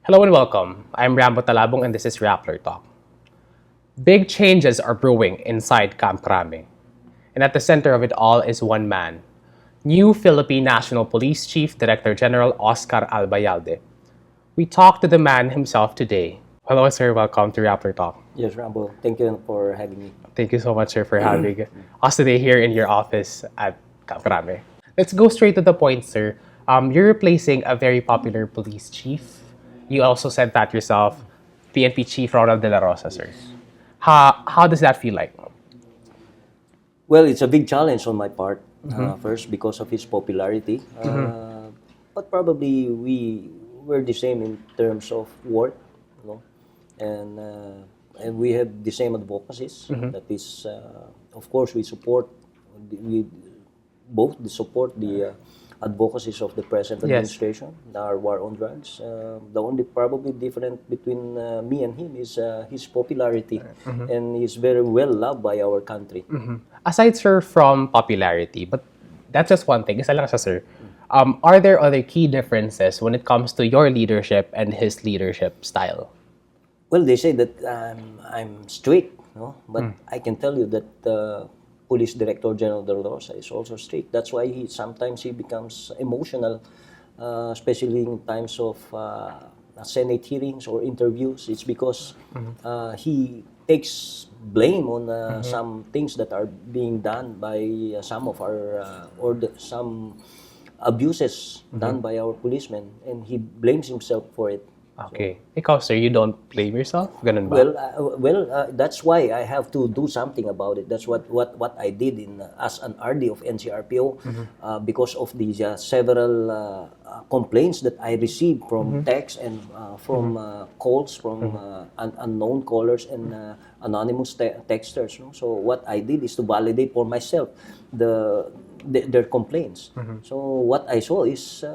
Hello and welcome. I'm Rambo Talabong and this is Rappler Talk. Big changes are brewing inside Camp Crame. And at the center of it all is one man, new Philippine National Police Chief Director General Oscar Albayalde. We talked to the man himself today. Hello, sir. Welcome to Rappler Talk. Yes, Rambo. Thank you for having me. Thank you so much, sir, for having us today here in your office at Camp Crame. Let's go straight to the point, sir. You're replacing a very popular police chief. You also said that yourself, PNP Chief Ronald De La Rosa, sir. How does that feel like? Well, it's a big challenge on my part. First, because of his popularity, but probably we were the same in terms of work, you know, and we have the same advocacies. That is, of course, we both support the advocacies of the present administration, our war on drugs. The only probably different between me and him is his popularity, and he's very well loved by our country. Aside, sir, from popularity, but that's just one thing. Isa lang siya, sir. Are there other key differences when it comes to your leadership and his leadership style? Well, they say that I'm strict, no? But I can tell you that Police Director General De La Rosa is also strict. That's why sometimes he becomes emotional, especially in times of Senate hearings or interviews. It's because he takes blame on some things that are being done by some of our some abuses done by our policemen, and he blames himself for it. Okay. Ikaw, sir, you don't blame yourself? Ganun ba? That's why I have to do something about it. That's what I did as an RD of NCRPO, because of the several complaints that I received from texts and from calls from unknown callers and anonymous texters. No? So what I did is to validate for myself their complaints. So what I saw is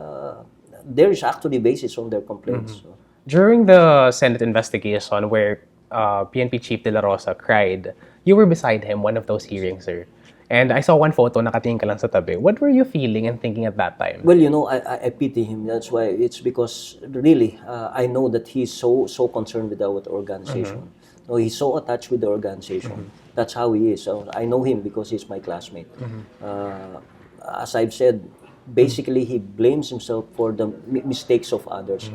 there is actually basis on their complaints. So. During the Senate investigation where PNP Chief De La Rosa cried, you were beside him one of those hearings, sir. And I saw one photo, nakatingin ka lang sa tabi. What were you feeling and thinking at that time? Well, you know, I pity him. That's why it's because really I know that he's so concerned with our organization. No, he's so attached with the organization. That's how he is. So I know him because he's my classmate. As I've said, basically he blames himself for the mistakes of others,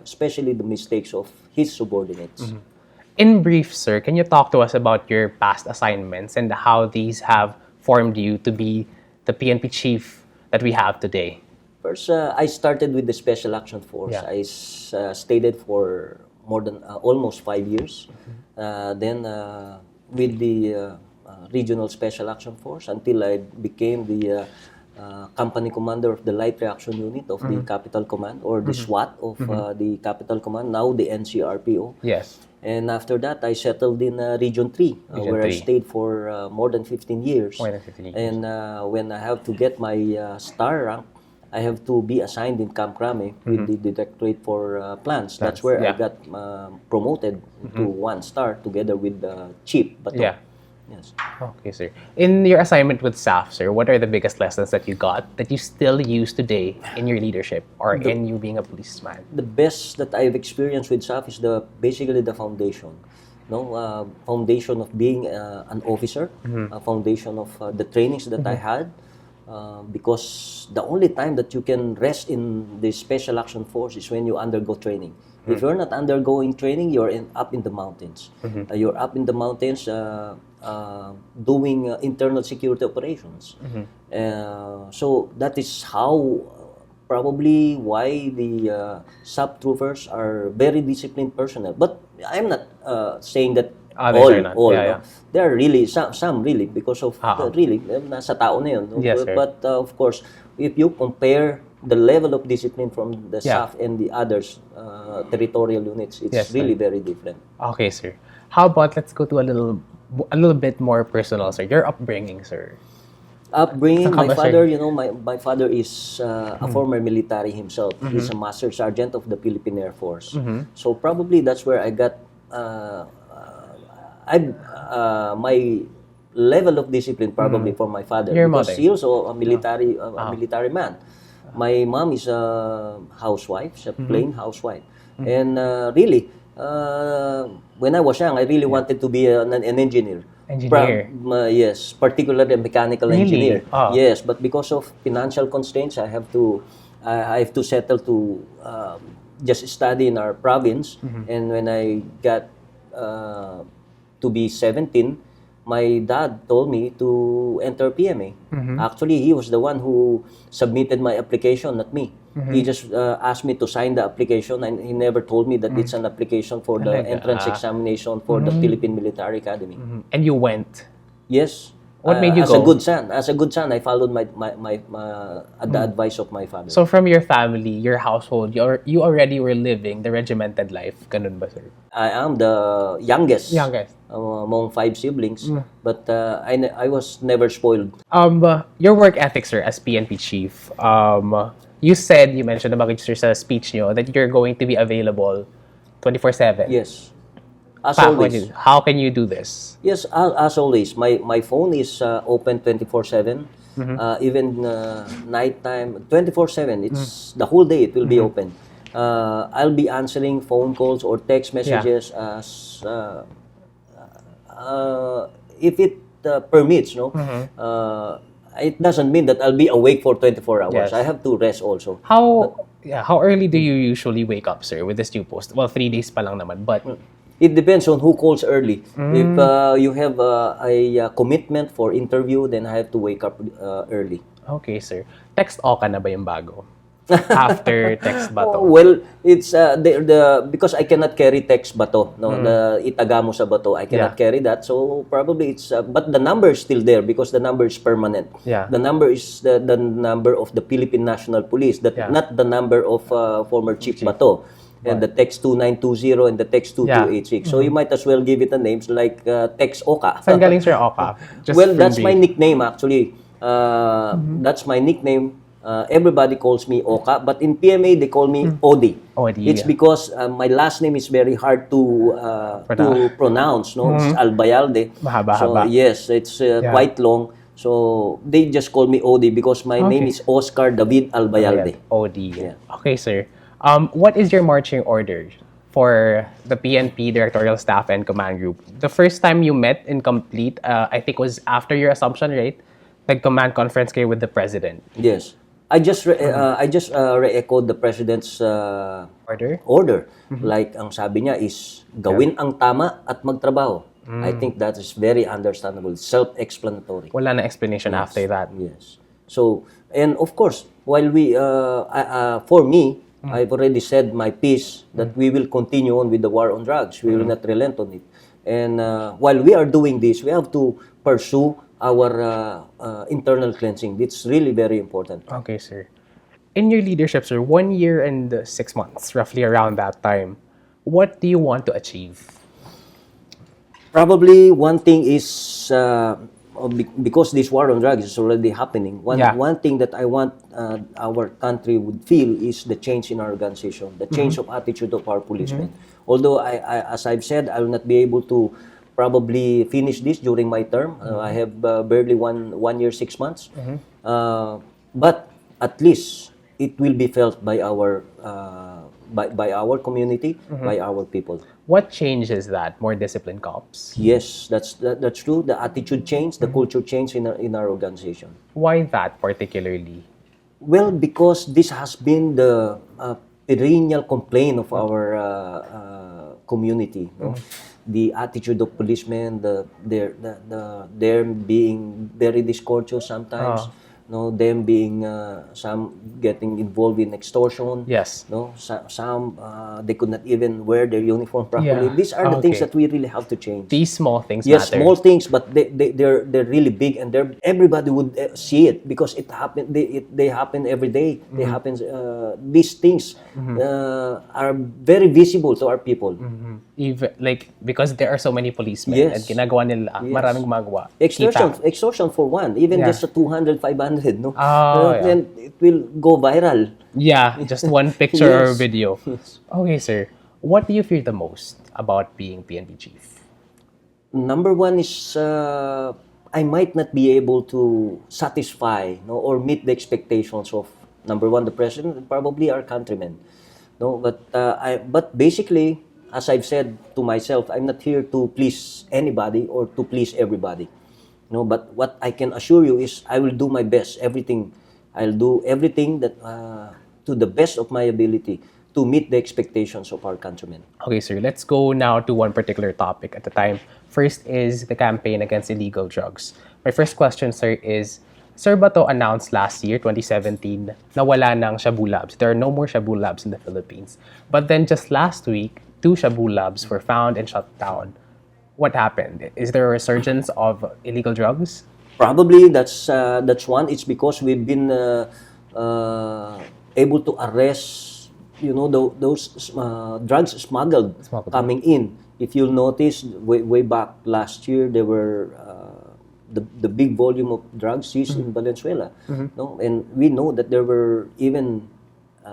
especially the mistakes of his subordinates. In brief, sir, can you talk to us about your past assignments and how these have formed you to be the PNP chief that we have today? First, I started with the Special Action Force. Yeah. I stayed for more than almost 5 years. Then with the Regional Special Action Force until I became the company commander of the Light Reaction Unit of the Capital Command, or the SWAT of the Capital Command, now the NCRPO. Yes. And after that, I settled in Region 3, where I stayed for more than 15 years. More than 15 years. And when I have to get my star rank, I have to be assigned in Camp Crame with the Directorate for Plans. That's where I got promoted to 1 star together with the Chief Bato. Yeah. Yes. Okay, sir. In your assignment with SAF, sir, what are the biggest lessons that you got that you still use today in your leadership or in you being a policeman? The best that I've experienced with SAF is basically the foundation. No, foundation of being an officer, a foundation of the trainings that I had. Because the only time that you can rest in the Special Action Force is when you undergo training. If you're not undergoing training, you're up in the mountains. You're up in the mountains doing internal security operations. So that is how, probably why the sub-troopers are very disciplined personnel. But I'm not saying that all. No? There are really some really because of really nasa tao na yun. No? Yes, sir. But of course, if you compare the level of discipline from the SAF and the others territorial units, it's really very different. Okay, sir. How about let's go to a little bit more personal, sir. Your upbringing, sir. Upbringing, my father, you know, my father is a former military himself. He's a Master Sergeant of the Philippine Air Force. So probably that's where I got my level of discipline probably from my father, Your because mother. he also a military man. My mom is a housewife, she's a plain housewife. And really, when I was young, I really wanted to be an engineer. Engineer. Yes, particularly a mechanical Really? engineer. Oh. Yes, but because of financial constraints, I have to settle to just study in our province. And when I got to be 17, my dad told me to enter PMA. Actually, he was the one who submitted my application, not me. He just asked me to sign the application, and he never told me that it's an application for the entrance examination for the Philippine Military Academy. And you went. Yes. What made you as go? As a good son, I followed the advice of my father. So from your family, your household, you already were living the regimented life. Ganun ba, sir? I am the youngest. Youngest. Among 5 siblings, but I was never spoiled. Your work ethics, sir, as PNP chief. You mentioned nabanggit, sir, sa speech nyo that you're going to be available 24/7. Yes. As always. How can you do this? Yes, as always. My phone is open 24/7. Even nighttime, 24/7. It's the whole day. It will be open. I'll be answering phone calls or text messages as if it permits. No, it doesn't mean that I'll be awake for 24 hours. Yes. I have to rest also. How early do you usually wake up, sir, with this new post? Well, 3 days pa lang naman, but It depends on who calls early. If you have a commitment for interview, then I have to wake up early. okay, sir. Text Oka na ba yung bago? After text bato? Well, it's because I cannot carry text bato, no, the itaga mo sa bato, I cannot carry that. So probably it's but the number is still there because the number is permanent. Yeah. The number is the number of the Philippine National Police, not the number of former Chief Bato. And the text 2920 and the text 2286. So you might as well give it a name like text Oka. Saan galing, sir, Oka? Well, that's my nickname actually. That's my nickname. Everybody calls me Oka, but in PMA they call me Odi. Odi, It's because my last name is very hard to pronounce. No, it's Albayalde. Mahaba-haba. So yes, it's quite long. So they just call me Odi because my name is Oscar David Albayalde. Odi. Yeah. Okay, sir. What is your marching order for the PNP directorial staff and command group? The first time you met in complete, I think was after your assumption, right? The command conference kayo with the president. Yes. I just re-echoed the president's order. Like ang sabi niya is gawin ang tama at magtrabaho. I think that is very understandable, self-explanatory. Wala na explanation after that. Yes. So, and of course, while for me, I've already said my piece that we will continue on with the war on drugs. We will not relent on it. And while we are doing this, we have to pursue our internal cleansing. It's really very important. Okay, sir. In your leadership, sir, 1 year and 6 months, roughly around that time, what do you want to achieve? Probably one thing is because this war on drugs is already happening. One thing that I want our country would feel is the change in our organization, the change of attitude of our policemen. Although as I've said, I will not be able to probably finish this during my term. I have barely one year 6 months, but at least it will be felt by our community, by our people. What changes that? More disciplined cops? Yes, that's true. The attitude change, the culture change in our organization. Why that particularly? Well, because this has been the perennial complaint of our community. No? The attitude of policemen, their being very discourteous sometimes. No, them being some getting involved in extortion. Yes. No, some they could not even wear their uniform properly. Yeah. These are the things that we really have to change. These small things Yes, matter. small things, but they're really big, and everybody would see it because it happen. They happen every day. They happen. These things are very visible to our people. Even because there are so many policemen Yes. and ginagawa nila, maraming gumagawa. Extortion for one, even just a 200, 500, no? Yeah. Then it will go viral. Yeah, just one picture or Yes. video. Okay, sir. What do you fear the most about being PNP chief? Number one is I might not be able to satisfy, no, or meet the expectations of number one, the president, and probably our countrymen. No, but basically, as I've said to myself, I'm not here to please anybody or to please everybody. No, but what I can assure you is I will do my best. I'll do everything that to the best of my ability to meet the expectations of our countrymen. Okay, sir, let's go now to one particular topic at a time. First is the campaign against illegal drugs. My first question, sir, is, Sir Bato announced last year, 2017, na wala ng Shabu Labs. There are no more Shabu Labs in the Philippines. But then just last week, 2 Shabu Labs were found and shut down. What happened? Is there a resurgence of illegal drugs? Probably that's one. It's because we've been able to arrest, those drugs smuggled coming in. If you'll notice, way back last year, there were the big volume of drugs seized in Valenzuela. No, and we know that there were even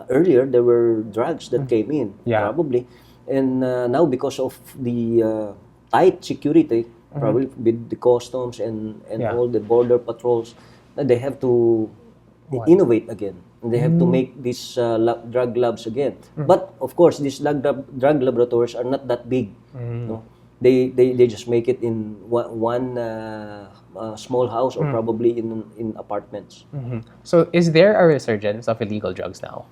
earlier there were drugs that came in, probably, and now because of the tight security, probably with the customs and all the border patrols, they have to innovate again. They have to make these drug labs again. But of course, these drug laboratories are not that big. No? They just make it in one small house or probably in apartments. So is there a resurgence of illegal drugs now?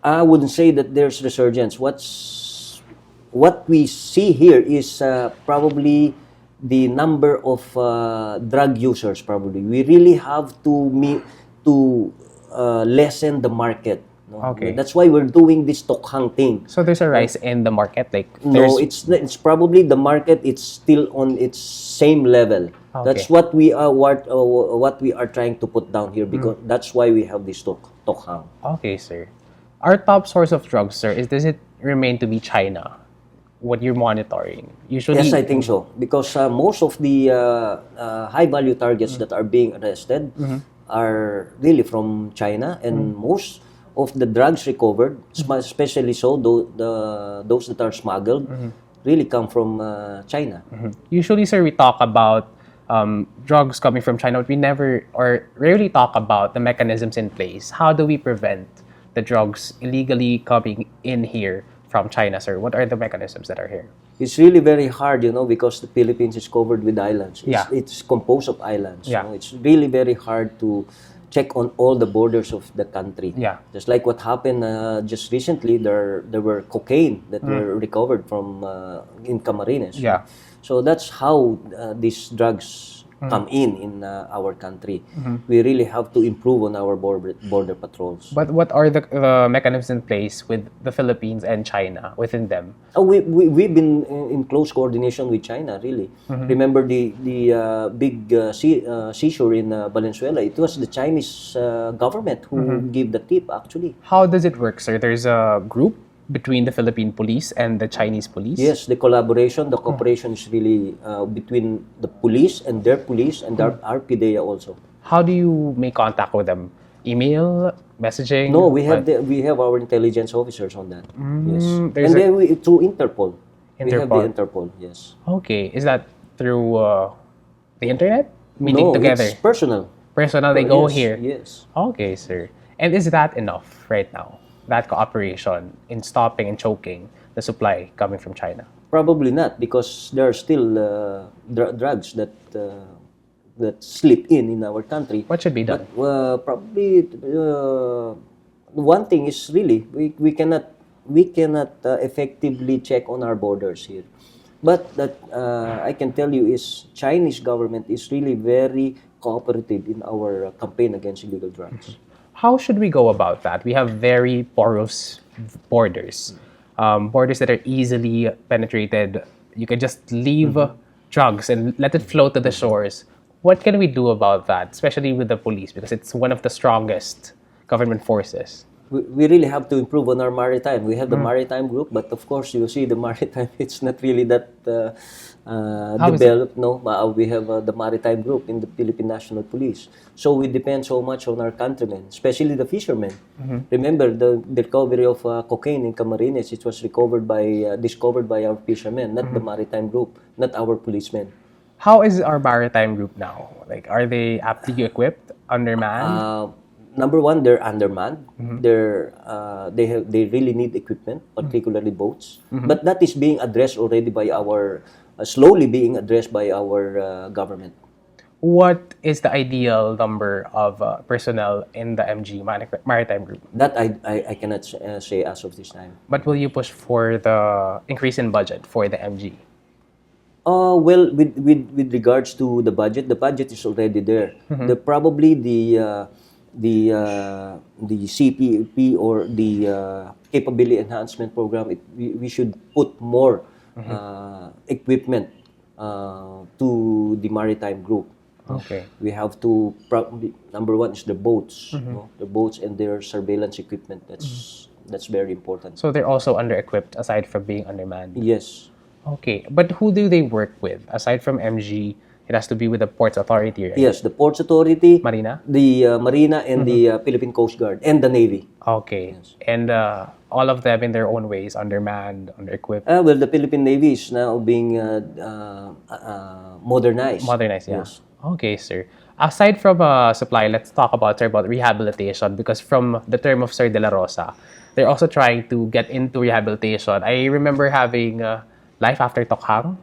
I wouldn't say that there's resurgence. What we see here is probably the number of drug users. Probably we really have to lessen the market. No? Okay. That's why we're doing this tokhang thing. So there's a rise in the market, like No, it's probably the market. It's still on its same level. Okay. That's what we are trying to put down here, because that's why we have this tokhang. Okay, sir. Our top source of drugs, sir, does it remain to be China? What you're monitoring usually? Yes, I think so, because most of the high value targets that are being arrested are really from China, and most of the drugs recovered, especially so those that are smuggled, really come from China. Usually, sir, we talk about drugs coming from China, but we never or rarely talk about the mechanisms in place. How do we prevent the drugs illegally coming in here from China, sir? What are the mechanisms that are here? It's really very hard, because the Philippines is covered with islands. It's composed of islands. It's really very hard to check on all the borders of the country. Just like what happened just recently, there were cocaine that were recovered from in Camarines. So that's how these drugs come in our country. We really have to improve on our border patrols. But what are the mechanisms in place with the Philippines and China within them? We've been in close coordination with China, really. Remember the big seizure in Valenzuela? It was the Chinese government who gave the tip, actually. How does it work, sir? There's a group between the Philippine police and the Chinese police? Yes, the collaboration, the cooperation is really between the police and their police and our PDEA also. How do you make contact with them? Email, messaging? No, we have our intelligence officers on that. Yes, and then through Interpol. We have the Interpol. Yes. Okay, is that through the internet? Meeting together? It's personal. Personal, they go here? Yes. Okay, sir. And is that enough right now? That cooperation in stopping and choking the supply coming from China? Probably not, because there are still drugs that slip in our country. What should be done? But, probably one thing is really we cannot effectively check on our borders here. But that I can tell you is Chinese government is really very cooperative in our campaign against illegal drugs. How should we go about that? We have very porous borders, borders that are easily penetrated. You can just leave drugs and let it flow to the shores. What can we do about that, especially with the police, because it's one of the strongest government forces? We really have to improve on our maritime. We have the maritime group, but of course, you see the maritime, it's not really that developed. No, we have the maritime group in the Philippine National Police. So we depend so much on our countrymen, especially the fishermen. Remember the recovery of cocaine in Camarines. It was discovered by our fishermen, not the maritime group, not our policemen. How is our maritime group now? Like, are they aptly equipped, undermanned? number one, they're undermanned. They really need equipment, particularly boats. But that is being addressed already by our slowly being addressed by our government. What is the ideal number of personnel in the MG Maritime Group? That I cannot say as of this time. But will you push for the increase in budget for the MG? Well, with regards to the budget is already there. Probably the CPP or the capability enhancement program. We should put more equipment to the maritime group. Okay. We have to number one is the boats, the boats and their surveillance equipment. That's very important. So they're also under-equipped aside from being undermanned. Yes. Okay, but who do they work with aside from MG? It has to be with the Ports Authority, right? Yes, the Ports Authority, Marina, the Marina, and the Philippine Coast Guard and the Navy. Okay, yes. And all of them in their own ways, undermanned, under-equipped. Well, the Philippine Navy is now being modernized. Modernized, yeah. Yes. Okay, sir. Aside from supply, let's talk about, sir, about rehabilitation, because from the term of Sir De La Rosa, they're also trying to get into rehabilitation. I remember having Life After Tokhang.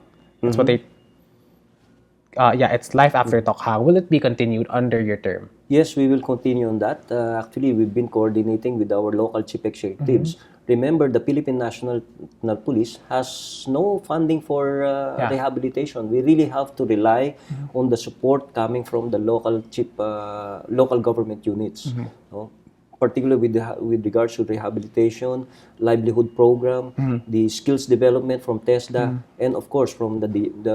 That's what they... it's Life After Tokhang. Will it be continued under your term? Yes, we will continue on that. Actually, we've been coordinating with our local chief executives. Remember, the Philippine National Police has no funding for rehabilitation. We really have to rely on the support coming from the local local government units. No? Particularly with regards to rehabilitation, livelihood program, the skills development from TESDA, and of course from the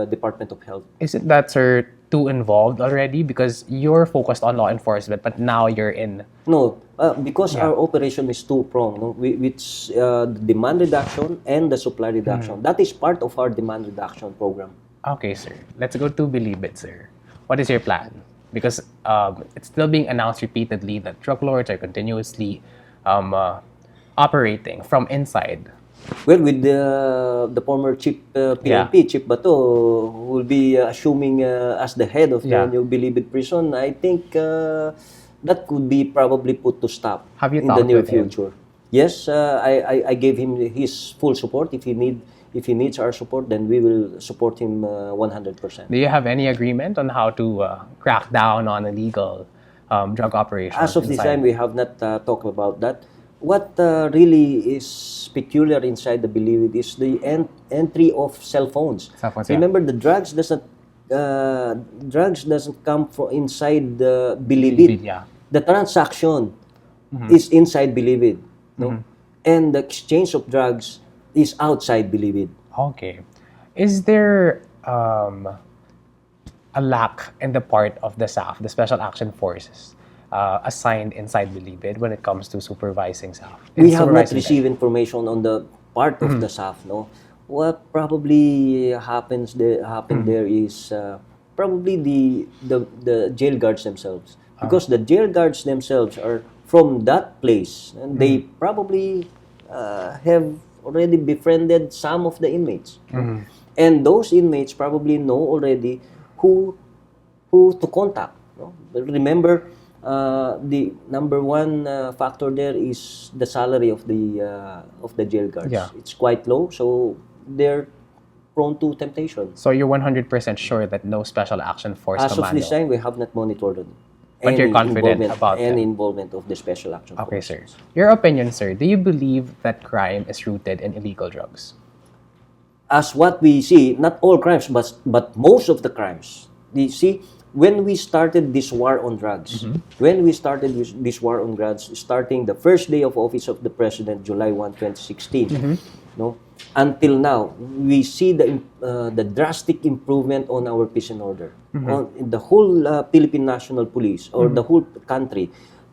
Department of Health. Isn't that, sir, too involved already? Because you're focused on law enforcement, but now you're in... No, because our operation is two-pronged, no? Which demand reduction and the supply reduction. That is part of our demand reduction program. Okay, sir. Let's go to Believe It, sir. What is your plan? Because it's still being announced repeatedly that drug lords are continuously operating from inside. Well, with the former Chief PNP, Chief Bato, who will be assuming as the head of the new Believe It prison, I think that could be probably put to stop in the near future. Yes, I gave him his full support. If he needs our support, then we will support him 100%. Do you have any agreement on how to crack down on illegal drug operations? As of this time, we have not talked about that. What really is peculiar inside the Believe It is the entry of cell phones. Remember, the drugs doesn't come from inside the Believe It. The transaction is inside Believe It, no? And the exchange of drugs is outside Believe It. Okay. Is there a lack in the part of the SAF, the Special Action Forces, assigned inside Believe It when it comes to supervising SAF? We have not received information on the part of the SAF, no? What probably happened there is probably the jail guards themselves. Because the jail guards themselves are from that place, and they probably have already befriended some of the inmates. And those inmates probably know already who to contact. No? Remember, the number one factor there is the salary of the jail guards. It's quite low, so they're prone to temptation. So you're 100% sure that no Special Action Force As commando... of this time, we have not monitored it. But you're confident about any involvement of the Special Action Force. Okay, sir. Your opinion, sir, do you believe that crime is rooted in illegal drugs? As what we see, not all crimes, but most of the crimes. You see, when we started this war on drugs, starting the first day of office of the President, July 1, 2016, no, until now, we see the drastic improvement on our peace and order. On the whole Philippine National Police or the whole country,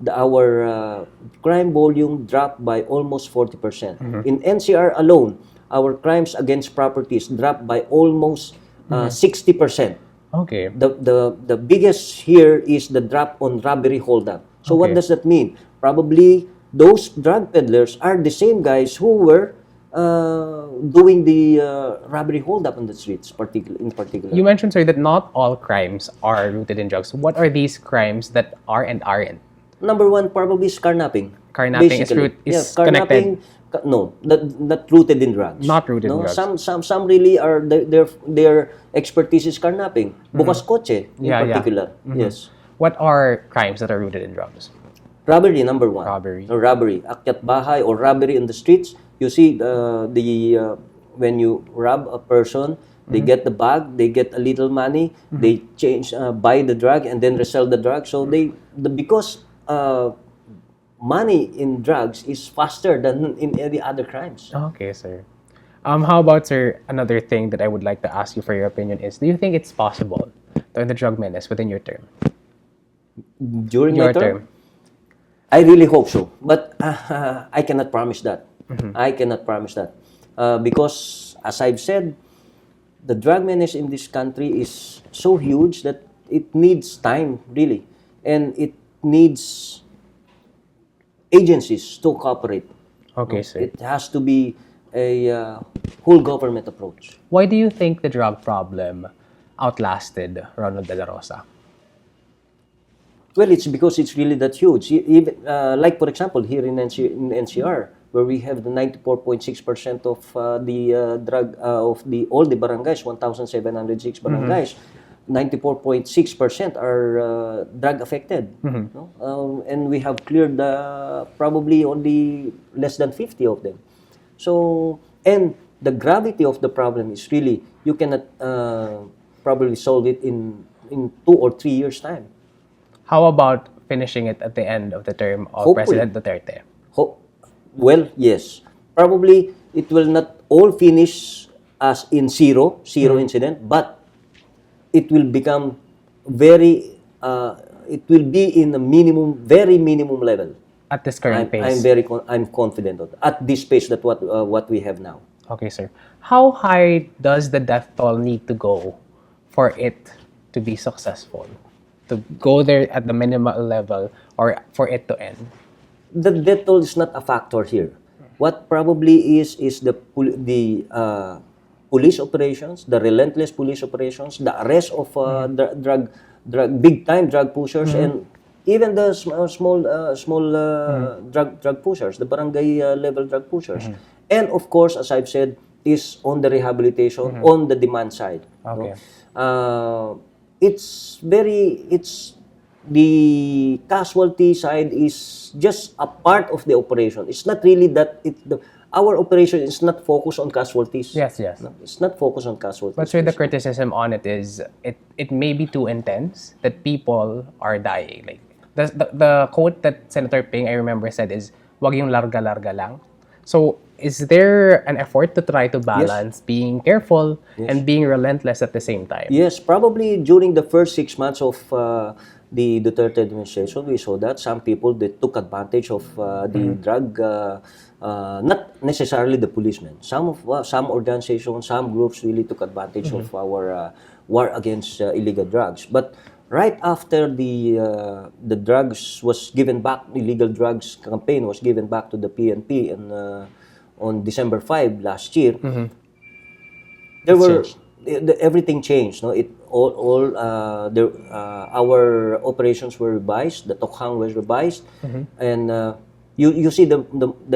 our crime volume dropped by almost 40%. In NCR alone, our crimes against properties dropped by almost 60%. Okay. The biggest here is the drop on robbery holdup. So what does that mean? Probably those drug peddlers are the same guys who were doing the robbery holdup on the streets, in particular. You mentioned, sir, that not all crimes are rooted in drugs. What are these crimes that are and aren't? number one probably is carnapping. Carnapping is connected. No, not rooted in drugs. Not rooted in No, drugs. some really are their expertise is carnapping. Bukas kotse in particular. Yes. What are crimes that are rooted in drugs? Robbery, number one. Robbery. Or robbery. Akyat bahay or robbery in the streets. You see, when you rob a person, they get the bag, they get a little money, they buy the drug and then resell the drug. So because money in drugs is faster than in any other crimes. Okay, sir. How about, sir, another thing that I would like to ask you for your opinion is, do you think it's possible to end the drug menace within your term? During my term? I really hope so. But I cannot promise that. I cannot promise that. Because, as I've said, the drug menace in this country is so huge that it needs time, really. And it needs agencies to cooperate. Okay, sir. It has to be a whole government approach. Why do you think the drug problem outlasted Ronald De La Rosa? Well, it's because it's really that huge. Even like, for example, here in NCR, where we have the 94.6% of the drug of all the barangays, 1,706 barangays, 94.6% are drug affected, no? And we have cleared probably only less than 50 of them. So, and the gravity of the problem is really you cannot probably solve it in 2 or 3 years' time. How about finishing it at the end of the term of President Duterte? Well, yes. Probably it will not all finish as in zero incident, but it will become it will be in a very minimum level. At this current pace? I'm confident of that. At this pace that what we have now. Okay, sir. How high does the death toll need to go for it to be successful? To go there at the minimal level or for it to end? The death toll is not a factor here. What probably is the police operations, the relentless police operations, the arrest of big time drug pushers, and even the small drug pushers, the barangay level drug pushers, and of course, as I've said, is on the rehabilitation, on the demand side. Okay. No? The casualty side is just a part of the operation. It's not really that our operation is not focused on casualties. Yes. No, it's not focused on casualties. But sir, the criticism on it is it may be too intense that people are dying. Like the quote that Senator Ping I remember said is "Wag yung larga-larga lang." So is there an effort to try to balance being careful and being relentless at the same time? Yes, probably during the first 6 months of the Duterte administration, we saw that some people that took advantage of the drug, not necessarily the policemen. Some organizations, some groups really took advantage of our war against illegal drugs. But right after the drugs was given back, illegal drugs campaign was given back to the PNP on December 5 last year, everything changed. No, our operations were revised. The Tokhang was revised, and you see the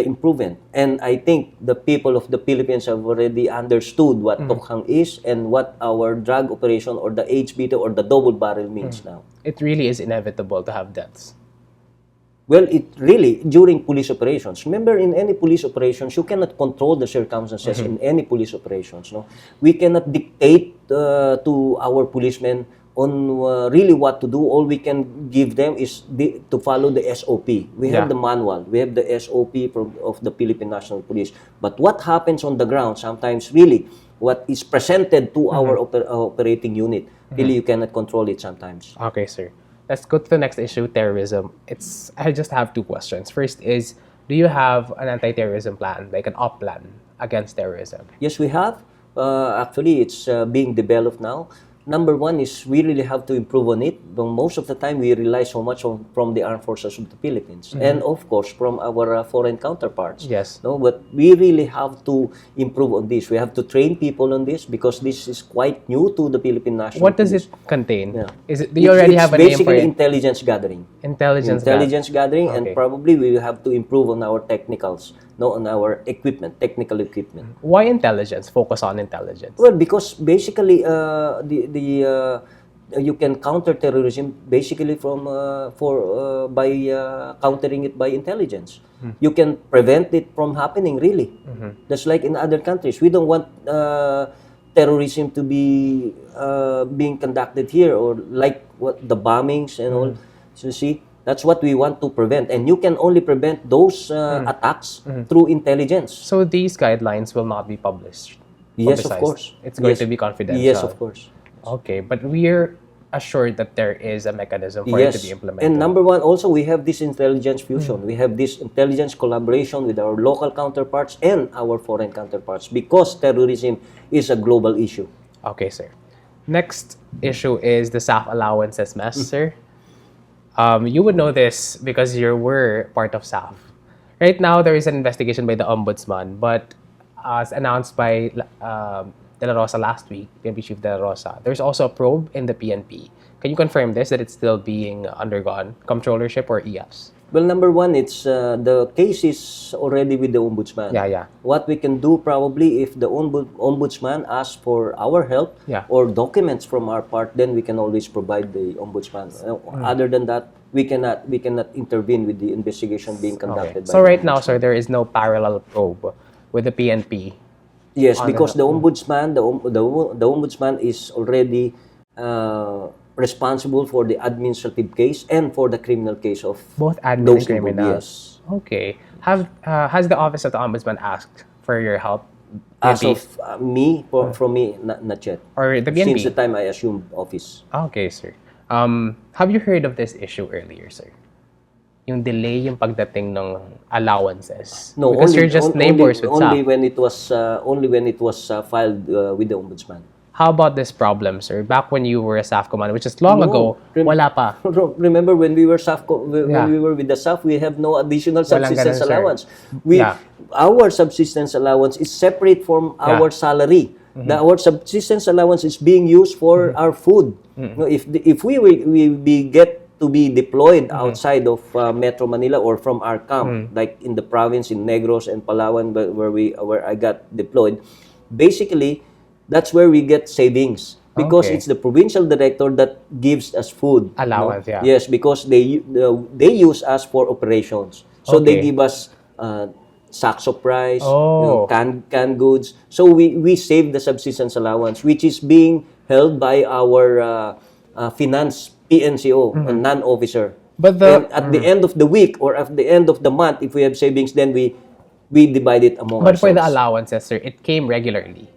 improvement. And I think the people of the Philippines have already understood what Tokhang is and what our drug operation or the HBT or the double barrel means now. It really is inevitable to have deaths. Well, it really, during police operations. Remember, in any police operations, you cannot control the circumstances in any police operations. No, we cannot dictate to our policemen on really what to do. All we can give them is to follow the SOP. We have the manual. We have the SOP of the Philippine National Police. But what happens on the ground, sometimes really, what is presented to our operating unit, really you cannot control it sometimes. Okay, sir. Let's go to the next issue, terrorism. I just have 2 questions. First is, do you have an anti-terrorism plan, like an op plan against terrorism? Yes, we have. Actually, it's being developed now. number one is we really have to improve on it. But most of the time, we rely so much from the armed forces of the Philippines, and of course from our foreign counterparts. Yes. No, but we really have to improve on this. We have to train people on this because this is quite new to the Philippine National What does Police. it contain? Yeah. Is it? Do you already have a name for basically it? intelligence gathering. Intelligence. Gathering, and Okay. probably we will have to improve on our technicals, no, on our equipment, technical equipment. Why intelligence? Focus on intelligence. Well, because basically, you can counter terrorism basically by countering it by intelligence. You can prevent it from happening. Really, just like in other countries, we don't want terrorism to be being conducted here, or like what the bombings and all. So see, that's what we want to prevent, and you can only prevent those attacks through intelligence. So these guidelines will not be published. Yes, of Publicized. course. It's going Yes. to be confidential. Yes, of course. Okay, but we're assured that there is a mechanism for it to be implemented. And number one, also we have this intelligence fusion. We have this intelligence collaboration with our local counterparts and our foreign counterparts because terrorism is a global issue. Okay, sir. Next issue is the SAF allowances mess, sir. You would know this because you were part of SAF. Right now, there is an investigation by the Ombudsman, but as announced by De La Rosa last week, PNP Chief De La Rosa, there's also a probe in the PNP. Can you confirm this, that it's still being undergone, comptrollership or EFs? Well, number one, it's the case is already with the Ombudsman. Yeah. What we can do probably if the Ombudsman asks for our help or documents from our part, then we can always provide the Ombudsman. Other than that, we cannot intervene with the investigation being conducted. Okay. So right now, sir, there is no parallel probe with the PNP. Yes, because the Ombudsman, the Ombudsman is already responsible for the administrative case and for the criminal case of both admin those and criminal. Yes. Okay. Has the office of the Ombudsman asked for your help? As PNP? of me, from me, not yet. Or the PNP? Since the time I assumed office. Okay, sir. Have you heard of this issue earlier, sir? Yung delay yung pagdating ng allowances. No, because only, you're just neighbors with only SAF. when it was filed with the Ombudsman. How about this problem, sir? Back when you were a SAF commander, which is long ago, wala pa. Remember when we were we were with the SAF, we have no additional subsistence ganun, sir. allowance. Yeah. Our subsistence allowance is separate from our salary. Our subsistence allowance is being used for our food. No, if we get to be deployed outside of Metro Manila or from our camp, like in the province in Negros and Palawan, where I got deployed, basically that's where we get savings because it's the provincial director that gives us food Allowance, yeah. Yes, because they use us for operations, so they give us sacks of rice, canned goods. So we save the subsistence allowance, which is being held by our finance PNCO, a non-officer. But at the end of the week or at the end of the month, if we have savings, then we divide it among But ourselves. for the allowances, sir, it came regularly.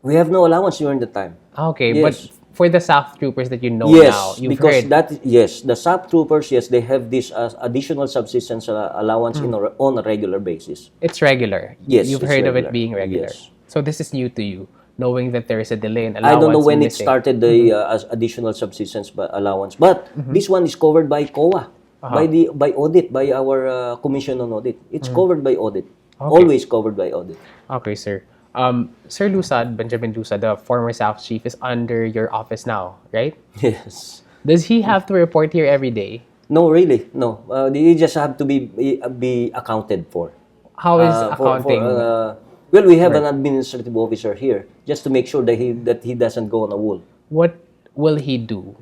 We have no allowance during the time. Okay, Yes. but for the SAF troopers that you know now, you've because heard. the SAP troopers, they have this additional subsistence allowance on a regular basis. It's regular. Yes, You've it's heard of regular. it being regular. Yes. So this is new to you, knowing that there is a delay in allowance. I don't know when it missing. started the as additional subsistence allowance, but this one is covered by COA, by audit, by our commission on audit. It's covered by audit, always covered by audit. Okay, sir. Sir Lusad, Benjamin Lusad, the former SAF chief, is under your office now, right? Yes. Does he have to report here every day? No, really, no. They just have to be accounted for. How is accounting? Well, we have an administrative officer here just to make sure that he doesn't go on a wool. What will he do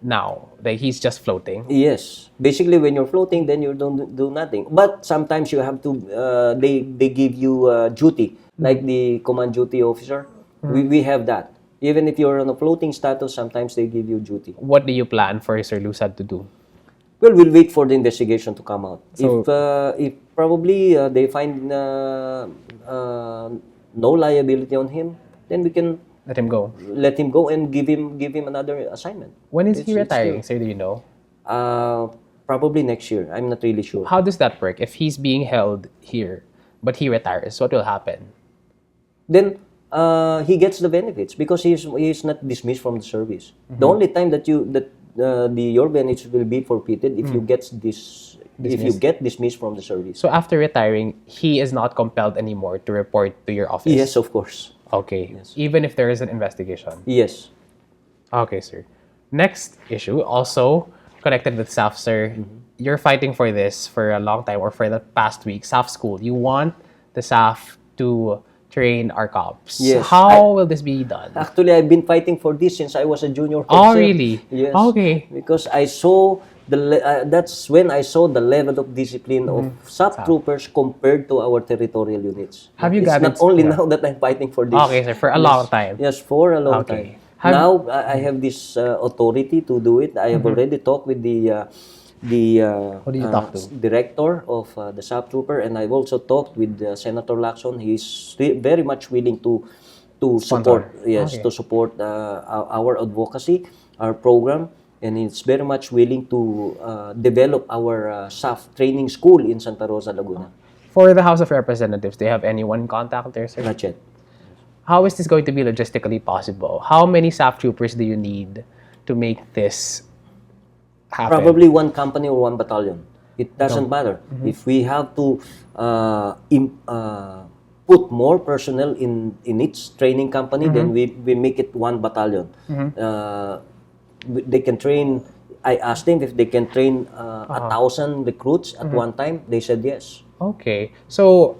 now? Like he's just floating? Yes. Basically, when you're floating, then you don't do nothing. But sometimes you have to. They give you duty, like the command duty officer. We have that. Even if you're on a floating status, sometimes they give you duty. What do you plan for Sir Lusad to do? Well, we'll wait for the investigation to come out. So, if probably they find no liability on him, then we can Let him go. let him go and give him another assignment. When is he It's retiring, sir? Do you know? Probably next year. I'm not really sure. How does that work? If he's being held here, but he retires, what will happen? Then he gets the benefits because he's not dismissed from the service. The only time that your benefits will be forfeited if you get dismissed from the service. So after retiring, he is not compelled anymore to report to your office? Yes, of course. Okay. Yes. Even if there is an investigation? Yes. Okay, sir. Next issue, also connected with SAF, sir. You're fighting for this for a long time, or for the past week, SAF school. You want the SAF to train our cops. Yes. How will this be done? Actually, I've been fighting for this since I was a junior Oh, officer. really? Yes. Okay. Because I saw that's when I saw the level of discipline of SAP troopers compared to our territorial units. Have you it's gathered? not only now that I'm fighting for this. Okay, sir. For a long time. Yes, for a long time. Now I have this authority to do it. I have already talked with the Who do you talk to? director of the SAP trooper, and I've also talked with Senator Lacson. He's very much willing to support. Yes, Okay. to support our advocacy, our program, and it's very much willing to develop our SAF training school in Santa Rosa, Laguna. For the House of Representatives, do you have anyone in contact there, sir? Not yet. How is this going to be logistically possible? How many SAF troopers do you need to make this happen? Probably one company or one battalion. It doesn't matter. If we have to put more personnel in each training company, then we make it one battalion. They can train. I asked them if they can train 1,000 recruits at one time. They said yes. Okay. So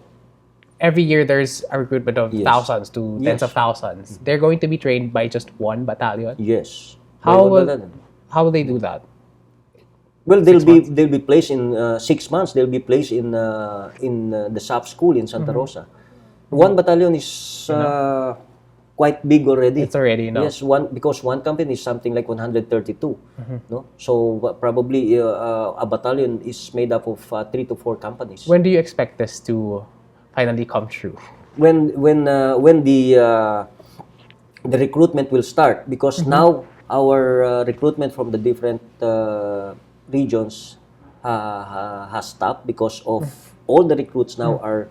every year there's a recruitment of Yes. thousands to tens of thousands. They're going to be trained by just one battalion? Yes. How By one will battalion. how will they do that? Well, they'll be placed in 6 months. They'll be placed in the SAP school in Santa Rosa. One battalion is quite big already. It's already enough. Yes, because one company is something like 132. No, so probably a battalion is made up of 3 to 4 companies. When do you expect this to finally come true? When the recruitment will start, because now our recruitment from the different regions has stopped because of all the recruits now are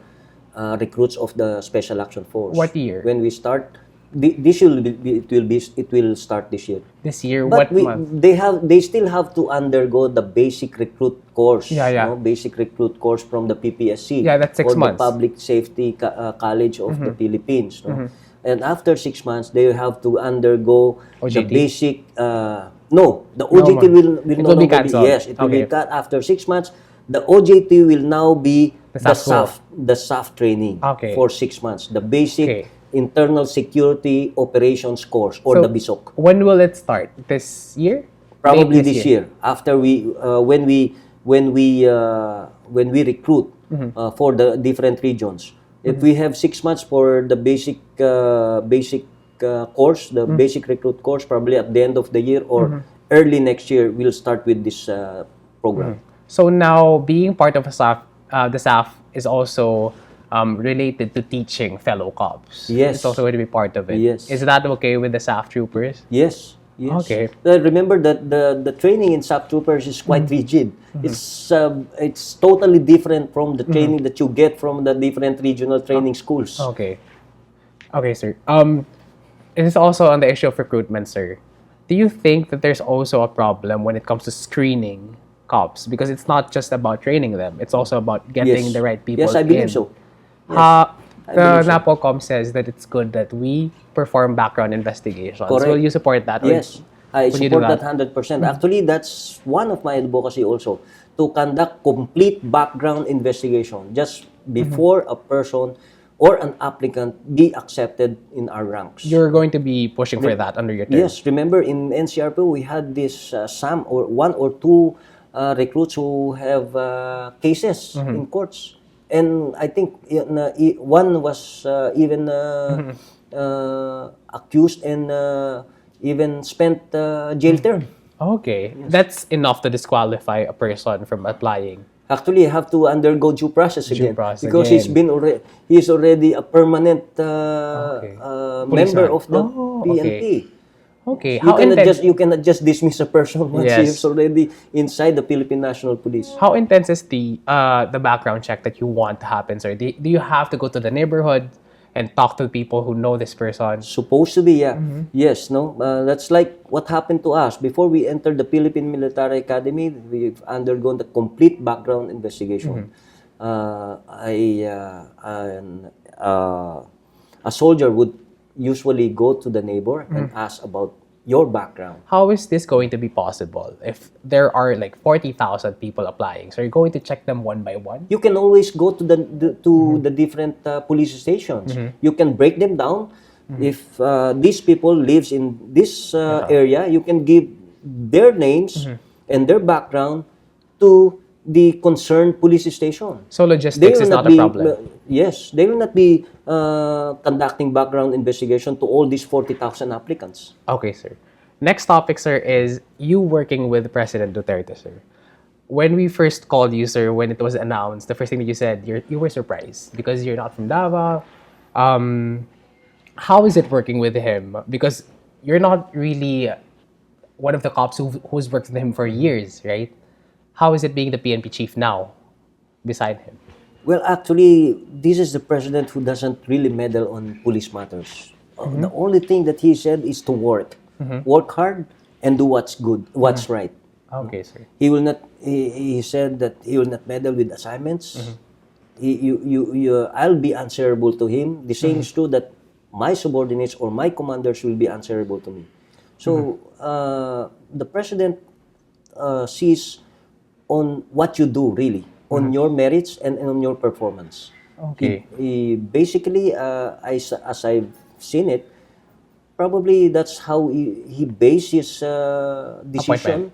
recruits of the Special Action Force. What year? When we start, it will start this year. This year, But what month? they still have to undergo the basic recruit course. Yeah. You know, basic recruit course from the PPSC. Yeah, that's 6 or months. the Public Safety College of the Philippines. No? And after 6 months, they have to undergo the OJT? basic. No, the OJT will It no will be longer cancelled. Yes, it will be Okay. cut after 6 months. The OJT will now be The SAF the SAF training Okay. for 6 months. The basic Okay. internal security operations course or So, the BISOC. When will it start? This year? Probably Late this year. After when we recruit for the different regions. If we have 6 months for the basic course, the basic recruit course, probably at the end of the year or early next year, we'll start with this program. So now, being part of a SAF, the SAF is also related to teaching fellow cops. Yes. It's also going to be part of it. Yes. Is that okay with the SAF troopers? Yes. Yes. Okay. Remember that the training in SAP troopers is quite rigid. It's totally different from the training that you get from the different regional training schools. Okay. Okay, sir. It is also on the issue of recruitment, sir. Do you think that there's also a problem when it comes to screening cops? Because it's not just about training them. It's also about getting Yes. the right people Yes, I believe in. so. Yes. The believe so. NAPOCOM says that it's good that we perform background investigations. Correct. Will you support that? Or Yes, I will you do support that 100%. Actually, that's one of my advocacy also, to conduct complete background investigation just before a person or an applicant be accepted in our ranks. You're going to be pushing for that under your term? Yes, remember in NCRPO we had this some or one or two recruits who have cases in courts, and I think one was even accused and even spent jail term. Okay. That's enough to disqualify a person from applying. Actually, I have to undergo due process again process because again. he's already a permanent member Policeman. of the Oh, PNP. Okay. You cannot just dismiss a person once Yes. he's already inside the Philippine National Police. How intense is the background check that you want to happen, sir? Do you have to go to the neighborhood and talk to people who know this person. Supposed to be, yeah. Yes, no? That's like what happened to us. Before we entered the Philippine Military Academy, we've undergone the complete background investigation. A soldier would usually go to the neighbor and ask about your background. How is this going to be possible if there are like 40,000 people applying? So you're going to check them one by one? You can always go to the different police stations. You can break them down. If these people lives in this area, you can give their names and their background to the concerned police station. So logistics is not a problem. Yes, they will not be conducting background investigation to all these 40,000 applicants. Okay, sir. Next topic, sir, is you working with President Duterte, sir. When we first called you, sir, when it was announced, the first thing that you said, you were surprised because you're not from Davao. How is it working with him? Because you're not really one of the cops who's worked with him for years, right? How is it being the PNP chief now, beside him? Well, actually, this is the president who doesn't really meddle on police matters. The only thing that he said is to work hard, and do what's good, what's right. Okay, sir. He will not. He said that he will not meddle with assignments. I'll be answerable to him. The same is true that my subordinates or my commanders will be answerable to me. So the president sees on what you do, really, on your merits and on your performance. Okay. He basically, as I've seen it, probably that's how he based his decision,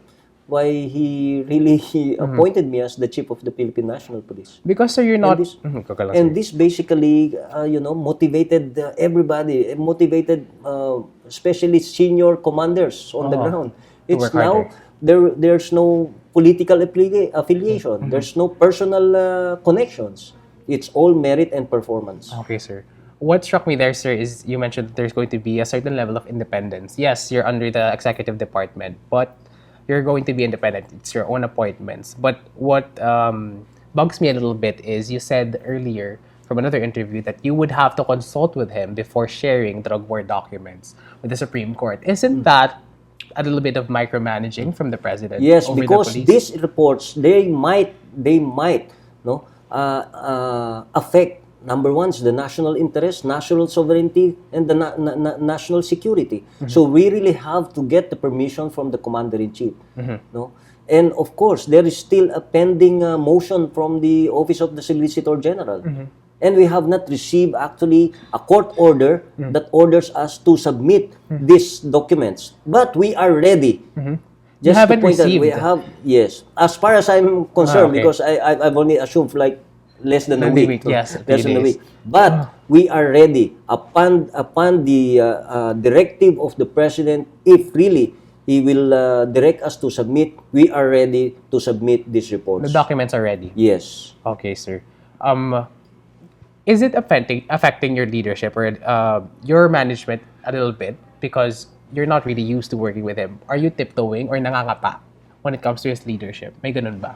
why he really appointed me as the chief of the Philippine National Police. Because, sir, you're not... And this basically, motivated everybody, motivated especially senior commanders on the ground. It's now, there's no political affiliation. There's no personal connections. It's all merit and performance. Okay, sir. What struck me there, sir, is you mentioned that there's going to be a certain level of independence. Yes, you're under the executive department, but you're going to be independent. It's your own appointments. But what bugs me a little bit is you said earlier from another interview that you would have to consult with him before sharing drug war documents with the Supreme Court. Isn't that a little bit of micromanaging from the president? Yes, over because the police? these reports, they might affect, number one, is the national interest, national sovereignty, and the national security. So we really have to get the permission from the commander-in-chief. No? And of course, there is still a pending motion from the Office of the Solicitor General. And we have not received actually a court order that orders us to submit these documents. But we are ready. Just to point out, we have, yes. As far as I'm concerned, because I've only assumed like less than a week. Yes, less than a week. But we are ready upon the directive of the president. If really he will direct us to submit, we are ready to submit these reports. The documents are ready. Yes. Okay, sir. Is it affecting your leadership or your management a little bit because you're not really used to working with him? Are you tiptoeing or nangangapa when it comes to his leadership? May ganun ba?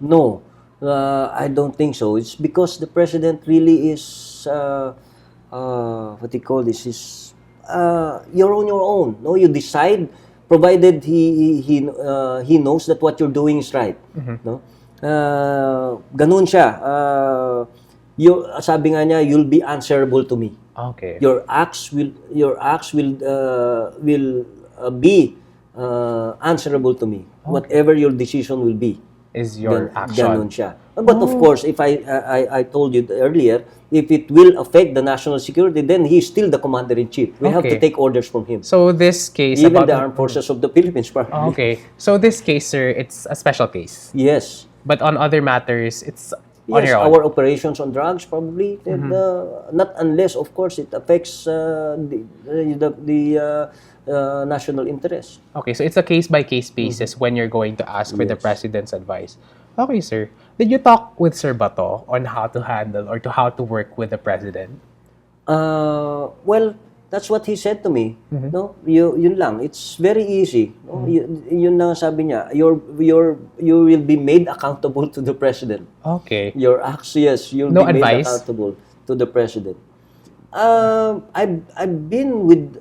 No, I don't think so. It's because the president really is, what do you call this, is, you're on your own. No, you decide, provided he knows that what you're doing is right. No, ganun siya. Sabi nga niya, you'll be answerable to me. Okay. Your acts will be answerable to me. Okay. Whatever your decision will be is your action. Ganun siya. But of course, if I told you earlier, if it will affect the national security, then he's still the commander-in-chief. We have to take orders from him. So this case... Even the armed forces of the Philippines, probably. Okay. So this case, sir, it's a special case. Yes. But on other matters, it's... Yes, our operations on drugs probably, not unless, of course, it affects the national interest. Okay, so it's a case-by-case basis when you're going to ask for the president's advice. Okay, sir. Did you talk with Sir Bato on how to handle or to how to work with the president? Well, that's what he said to me. No, yun lang. It's very easy. No? Yun lang sabi niya. You will be made accountable to the president. Okay. Your acts, yes, you'll be made accountable to the president. I've been with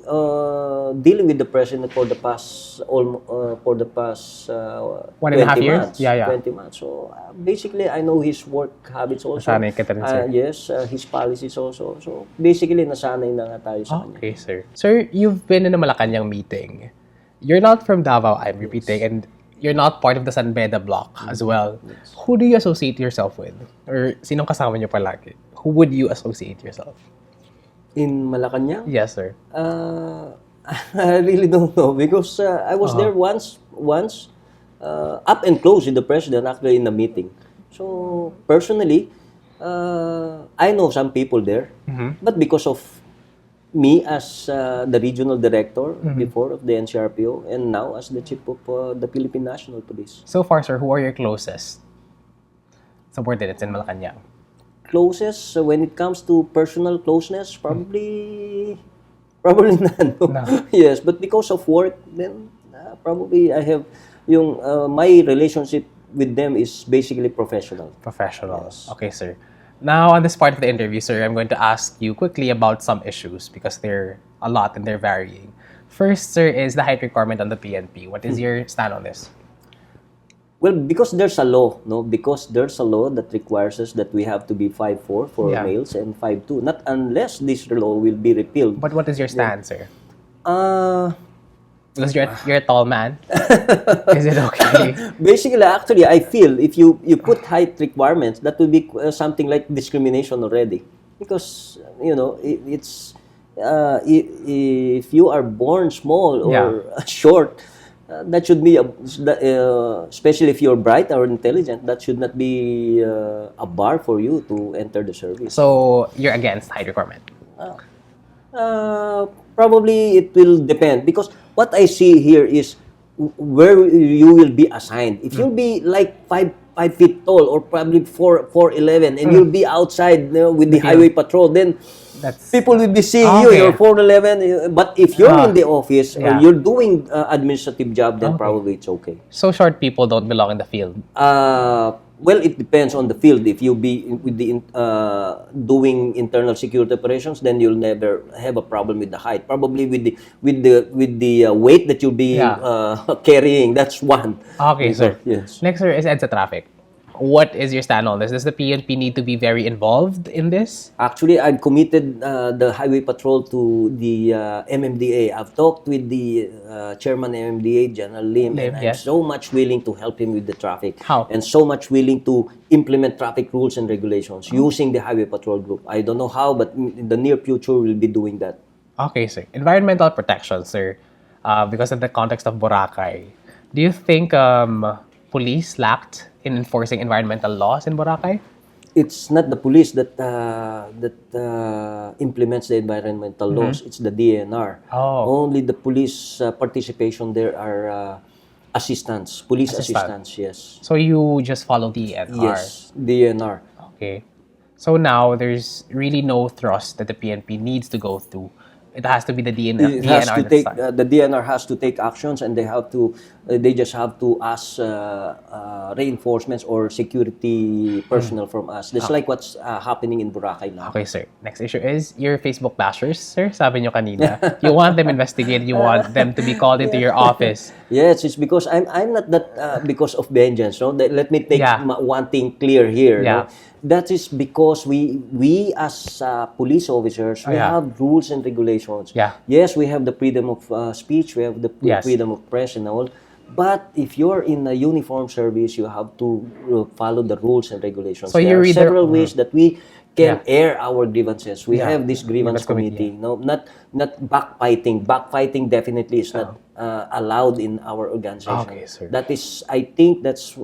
dealing with the president for the past 1.5 20 years? months. Yeah, yeah. 20 months. So basically, I know his work habits also. Nasanay ka rin, sir. Yes, his policies also. So basically, nasanay na nga tayo sa kanya. Okay, sir. Sir, you've been in a Malacanang meeting. You're not from Davao, I'm repeating, and you're not part of the San Beda block as well. Yes. Who do you associate yourself with? Or sinong kasama niyo palagi? Who would you associate yourself? In Malacanang? Yes, sir. I really don't know because I was there once, up and close with the president actually in the meeting. So personally, I know some people there, but because of me as the regional director before of the NCRPO and now as the chief of the Philippine National Police. So far, sir, who are your closest subordinates in Malacanang? Closest when it comes to personal closeness, probably none. No. Yes, but because of work, then probably I have yung my relationship with them is basically professional. Professional. Yes. Okay, sir. Now, on this part of the interview, sir, I'm going to ask you quickly about some issues because they're a lot and they're varying. First, sir, is the height requirement on the PNP. What is your stand on this? Well, because there's a law, no? Because there's a law that requires us that we have to be 5'4" for Yeah. males and 5'2". Not unless this law will be repealed. But what is your stand, sir? Uh, Because you're a tall man. Is it okay? Basically, actually, I feel if you put height requirements, that will be something like discrimination already. Because, you know, it's if you are born small or short, that should be, especially if you're bright or intelligent, that should not be a bar for you to enter the service. So, you're against height requirement? Probably it will depend because what I see here is where you will be assigned. If you'll be like 5 feet tall or probably 4'11", and you'll be outside, you know, with the highway patrol, then people will be seeing you. You're 4'11", but if you're in the office or you're doing administrative job, then probably it's okay. So short people don't belong in the field? Well, it depends on the field. If you be with the doing internal security operations, then you'll never have a problem with the height. Probably with the weight that you'll be carrying. That's one. Okay, sir. Yes. Next, sir, is EDSA traffic. What is your stand on this? Does the PNP need to be very involved in this? Actually, I've committed the highway patrol to the MMDA. I've talked with the chairman MMDA, General Lim, and I'm so much willing to help him with the traffic. How? And so much willing to implement traffic rules and regulations using the highway patrol group. I don't know how, but in the near future, we'll be doing that. Okay, sir. Environmental protection, sir. Because of the context of Boracay, do you think police lacked in enforcing environmental laws in Boracay? It's not the police that implements the environmental laws. It's the DNR. Only the police participation there are police assistants. Yes. So you just follow DNR? Yes, DNR. Okay. So now there's really no thrust that the PNP needs to go through. It has to be the DNR. It has to take the DNR has to take actions, and they just have to ask reinforcements or security personnel from us. That's like what's happening in Boracay now. Okay, sir. Next issue is your Facebook bashers, sir. Sabi nyo kanina. You want them investigated. You want them to be called into your office. Yes, it's because I'm not that because of vengeance. No, let me take one thing clear here. No? That is because we as police officers, we have rules and regulations. Yes, we have the freedom of speech, we have the freedom of press and all. But if you're in a uniform service, you have to follow the rules and regulations. So there are several ways that we can air our grievances. We have this grievance committee. No, not backfighting. Backfighting definitely is not allowed in our organization. Okay, sir. That is, I think that's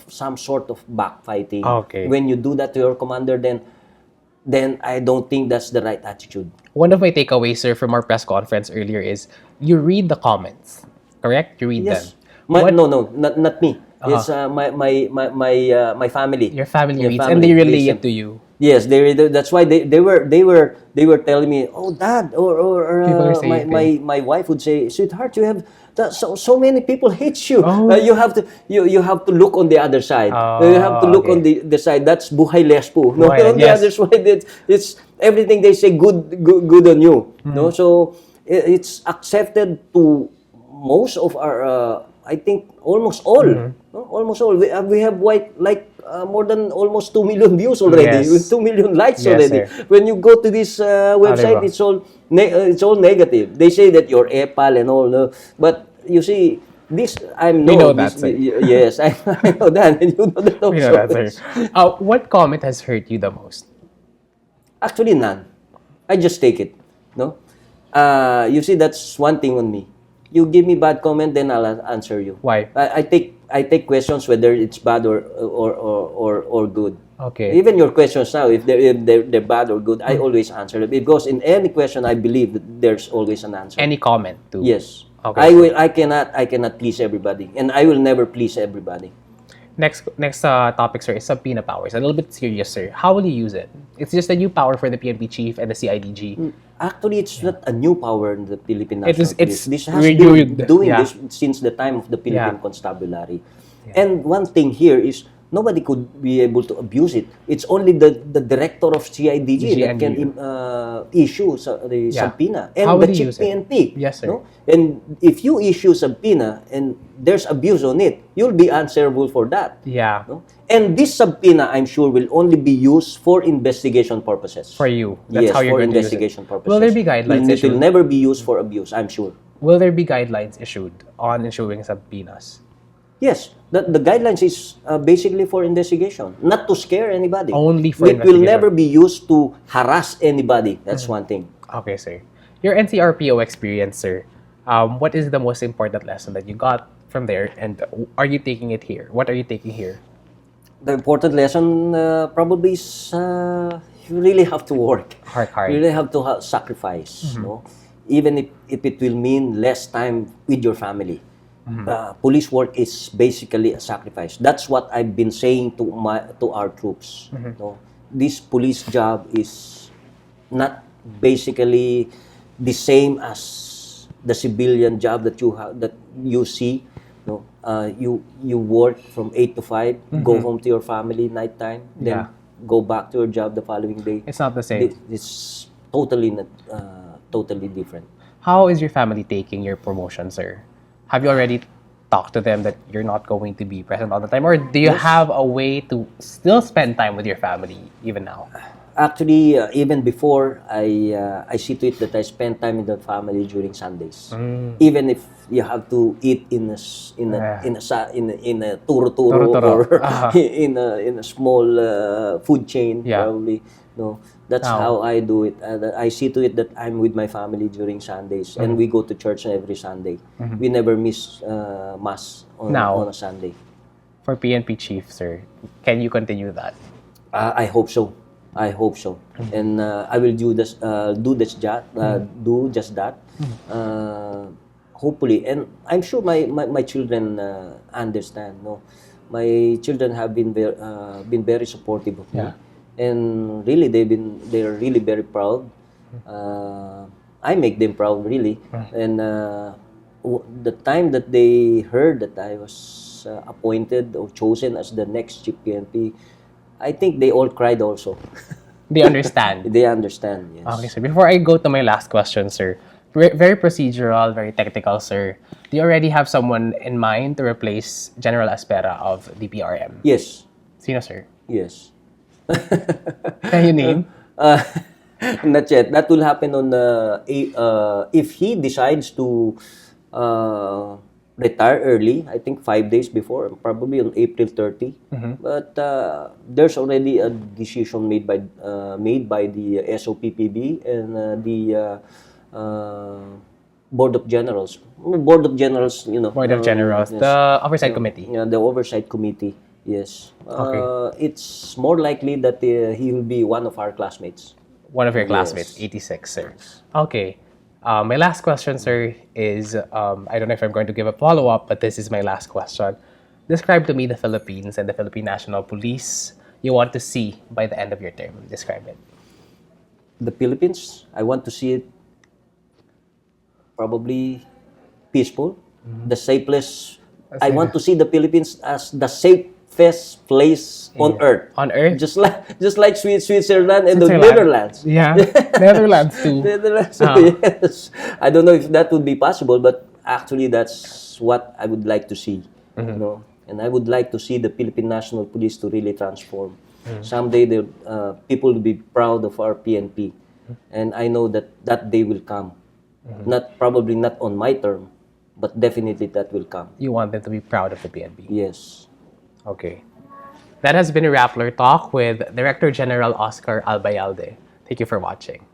some sort of backfighting. Okay. When you do that to your commander, then I don't think that's the right attitude. One of my takeaways, sir, from our press conference earlier is you read the comments. Correct? You read them. No, not me. It's my family. Your family reads, and they relay it to you. Yes, that's why they were telling me, oh, Dad, or People are saying my wife would say, sweetheart, you have so many people hate you. Oh. You have to look on the other side. You have to Oh, look okay. on the side. That's buhay lespo. No, Buhay, on the yes. other side, it's everything they say good on you. No, so it's accepted to most of our. I think almost all. No? Almost all. We have more than almost 2 million views already, Yes. with 2 million likes Yes, already. sir. When you go to this website, diba? it's all negative. They say that you're epal and all, no? But you see, this I'm We no know this that, sir. yes, I know that, and you know that We know also. that, sir. What comment has hurt you the most? Actually, none. I just take it. No, you see, that's one thing on me. You give me bad comment, then I'll answer you. Why? I take questions whether it's bad or good. Okay. Even your questions now, if they're bad or good, I always answer it, because in any question I believe that there's always an answer. Any comment too? Yes. Okay. I cannot please everybody, and I will never please everybody. Next topic, sir, is subpoena powers. A little bit serious, sir. How will you use it? It's just a new power for the PNP chief and the CIDG. Actually, it's not a new power in the Philippine National It's Police. This has renewed, been doing yeah. this since the time of the Philippine Yeah. Constabulary. And one thing here is nobody could be able to abuse it. It's only the director of CIDG that can issue the Yeah. subpoena, How and would the he chief use it? PNP. Yes, sir. No? And if you issue subpoena and there's abuse on it, you'll be answerable for that. Yeah. No? And this subpoena, I'm sure, will only be used for investigation purposes. For you. That's Yes, how you're for going to use it. investigation purposes. Will there be guidelines It issued? will never be used for abuse, I'm sure. Will there be guidelines issued on issuing subpoenas? Yes, the guidelines is basically for investigation, not to scare anybody. Only for It will investigation. never be used to harass anybody. That's one thing. Okay, sir. Your NCRPO experience, sir. What is the most important lesson that you got from there, and are you taking it here? What are you taking here? The important lesson probably is you really have to work. Work hard. You really have to sacrifice. No? Even if it will mean less time with your family. Police work is basically a sacrifice. That's what I've been saying to our troops. No? This police job is not basically the same as the civilian job that you see. No? You work from 8 to 5, go home to your family nighttime, then Yeah. go back to your job the following day. It's not the same. It's totally not, totally different. How is your family taking your promotion, sir? Have you already talked to them that you're not going to be present all the time? Or do you have a way to still spend time with your family even now? Actually, even before, I see to it that I spend time with the family during Sundays. Even if you have to eat in a turo-turo Turo-turo. or in a small food chain, Yeah. probably. No, that's Now. how I do it. I see to it that I'm with my family during Sundays, and we go to church every Sunday. We never miss mass on a Sunday. For PNP chief, sir, can you continue that? I hope so. I hope so, and I will do just that. Hopefully, and I'm sure my children understand. No, my children have been very supportive of me, Yeah. and really they're really very proud. I make them proud, really, and the time that they heard that I was appointed or chosen as the next chief PNP, I think they all cried also. They understand. They understand, yes. Okay, sir. Before I go to my last question, sir, very procedural, very technical, sir. Do you already have someone in mind to replace General Aspera of DPRM? Yes, Sino, sir? yes. Can you name? Not yet. That will happen on if he decides to retire early, I think 5 days before, probably on April 30. But there's already a decision made by the SOPPB and the Board of Generals. Board of Generals, you know. Board of Generals, yes. the Oversight Committee. Yeah, the Oversight Committee. Yes. Okay. It's more likely that he will be one of our classmates. One of your Yes. classmates, 86, sir. Okay. My last question, sir, is I don't know if I'm going to give a follow-up, but this is my last question. Describe to me the Philippines and the Philippine National Police you want to see by the end of your term? Describe it. The Philippines, I want to see it probably peaceful, the safest. I want to see the Philippines as the safest place on earth. On Earth? Just like Switzerland and the Switzerland. Netherlands. Yeah. Netherlands too. Netherlands. So yes, I don't know if that would be possible, but actually that's what I would like to see. You know, and I would like to see the Philippine National Police to really transform. Someday, people will be proud of our PNP, and I know that that day will come. Probably not on my term, but definitely that will come. You want them to be proud of the PNP. Yes. Okay. That has been a Rappler Talk with Director General Oscar Albayalde. Thank you for watching.